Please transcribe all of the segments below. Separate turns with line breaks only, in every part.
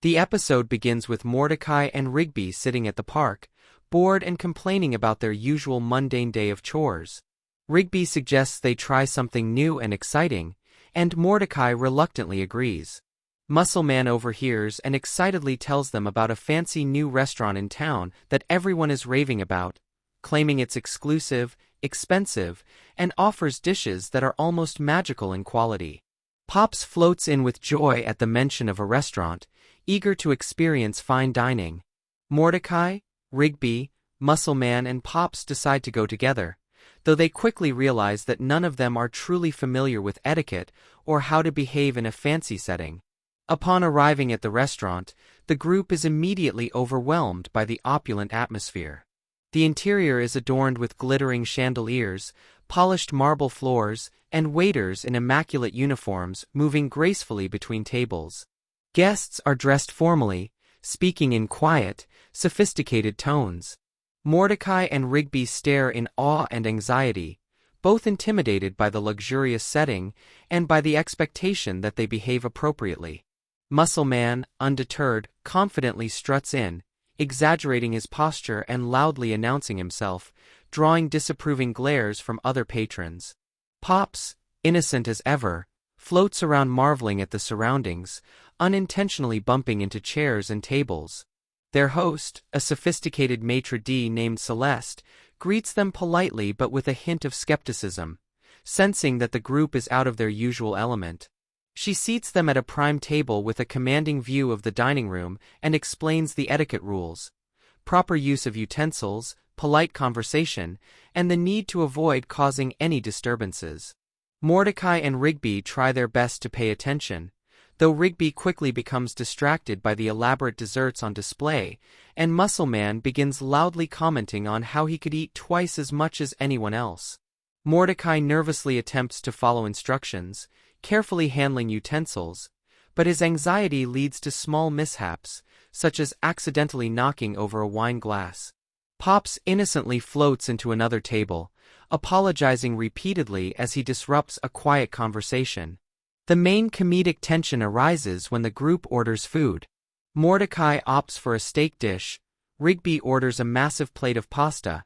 The episode begins with Mordecai and Rigby sitting at the park, bored and complaining about their usual mundane day of chores. Rigby suggests they try something new and exciting, and Mordecai reluctantly agrees. Muscle Man overhears and excitedly tells them about a fancy new restaurant in town that everyone is raving about, claiming it's exclusive, expensive, and offers dishes that are almost magical in quality. Pops floats in with joy at the mention of a restaurant, eager to experience fine dining. Mordecai, Rigby, Muscle Man and Pops decide to go together, though they quickly realize that none of them are truly familiar with etiquette or how to behave in a fancy setting. Upon arriving at the restaurant, the group is immediately overwhelmed by the opulent atmosphere. The interior is adorned with glittering chandeliers, polished marble floors, and waiters in immaculate uniforms moving gracefully between tables. Guests are dressed formally, speaking in quiet, sophisticated tones. Mordecai and Rigby stare in awe and anxiety, both intimidated by the luxurious setting and by the expectation that they behave appropriately. Muscle Man, undeterred, confidently struts in, exaggerating his posture and loudly announcing himself, drawing disapproving glares from other patrons. Pops, innocent as ever, floats around marveling at the surroundings, unintentionally bumping into chairs and tables. Their host, a sophisticated maitre d' named Celeste, greets them politely but with a hint of skepticism, sensing that the group is out of their usual element. She seats them at a prime table with a commanding view of the dining room and explains the etiquette rules: proper use of utensils, polite conversation, and the need to avoid causing any disturbances. Mordecai and Rigby try their best to pay attention, though Rigby quickly becomes distracted by the elaborate desserts on display, and Muscle Man begins loudly commenting on how he could eat twice as much as anyone else. Mordecai nervously attempts to follow instructions, carefully handling utensils, but his anxiety leads to small mishaps, such as accidentally knocking over a wine glass. Pops innocently floats into another table, apologizing repeatedly as he disrupts a quiet conversation. The main comedic tension arises when the group orders food. Mordecai opts for a steak dish, Rigby orders a massive plate of pasta,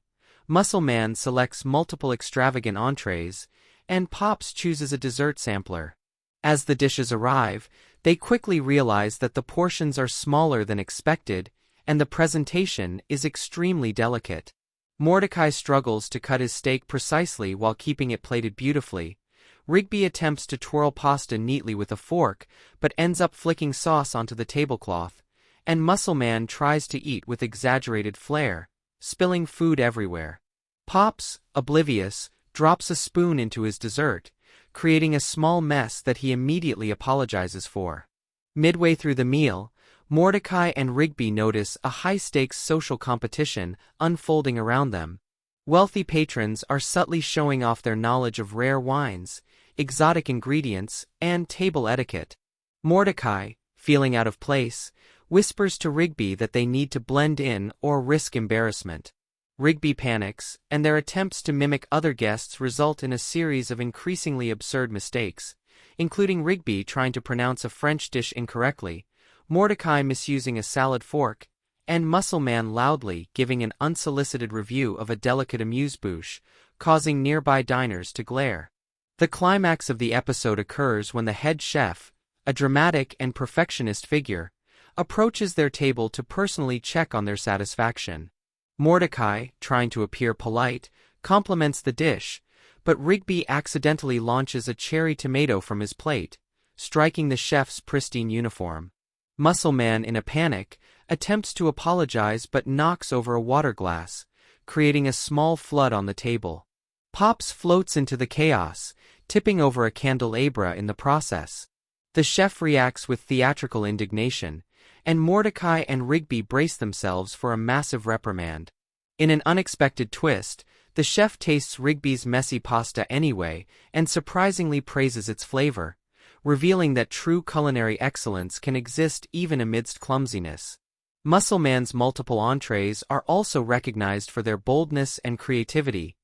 Muscle Man selects multiple extravagant entrees, and Pops chooses a dessert sampler. As the dishes arrive, they quickly realize that the portions are smaller than expected, and the presentation is extremely delicate. Mordecai struggles to cut his steak precisely while keeping it plated beautifully. Rigby attempts to twirl pasta neatly with a fork, but ends up flicking sauce onto the tablecloth, and Muscle Man tries to eat with exaggerated flair, spilling food everywhere. Pops, oblivious, drops a spoon into his dessert, creating a small mess that he immediately apologizes for. Midway through the meal, Mordecai and Rigby notice a high-stakes social competition unfolding around them. Wealthy patrons are subtly showing off their knowledge of rare wines, exotic ingredients, and table etiquette. Mordecai, feeling out of place, whispers to Rigby that they need to blend in or risk embarrassment. Rigby panics, and their attempts to mimic other guests result in a series of increasingly absurd mistakes, including Rigby trying to pronounce a French dish incorrectly, Mordecai misusing a salad fork, and Muscle Man loudly giving an unsolicited review of a delicate amuse-bouche, causing nearby diners to glare. The climax of the episode occurs when the head chef, a dramatic and perfectionist figure, approaches their table to personally check on their satisfaction. Mordecai, trying to appear polite, compliments the dish, but Rigby accidentally launches a cherry tomato from his plate, striking the chef's pristine uniform. Muscle Man, in a panic, attempts to apologize but knocks over a water glass, creating a small flood on the table. Pops floats into the chaos, tipping over a candelabra in the process. The chef reacts with theatrical indignation, and Mordecai and Rigby brace themselves for a massive reprimand. In an unexpected twist, the chef tastes Rigby's messy pasta anyway and surprisingly praises its flavor, revealing that true culinary excellence can exist even amidst clumsiness. Muscle Man's multiple entrees are also recognized for their boldness and creativity,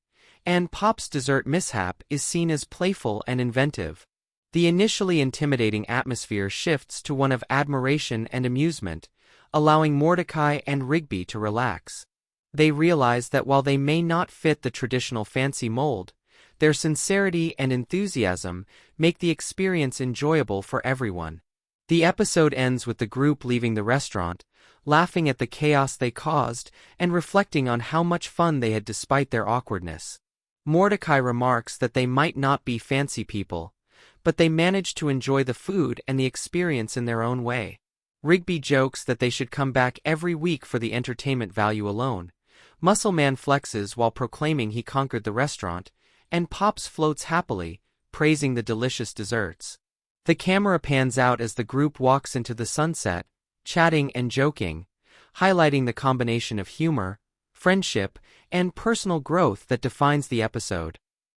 and Pop's dessert mishap is seen as playful and inventive. The initially intimidating atmosphere shifts to one of admiration and amusement, allowing Mordecai and Rigby to relax. They realize that while they may not fit the traditional fancy mold, their sincerity and enthusiasm make the experience enjoyable for everyone. The episode ends with the group leaving the restaurant, laughing at the chaos they caused and reflecting on how much fun they had despite their awkwardness. Mordecai remarks that they might not be fancy people, but they managed to enjoy the food and the experience in their own way. Rigby jokes that they should come back every week for the entertainment value alone. Muscle Man flexes while proclaiming he conquered the restaurant, and Pops floats happily, praising the delicious desserts. The camera pans out as the group walks into the sunset, chatting and joking, highlighting the combination of humor, friendship, and personal growth that defines the episode.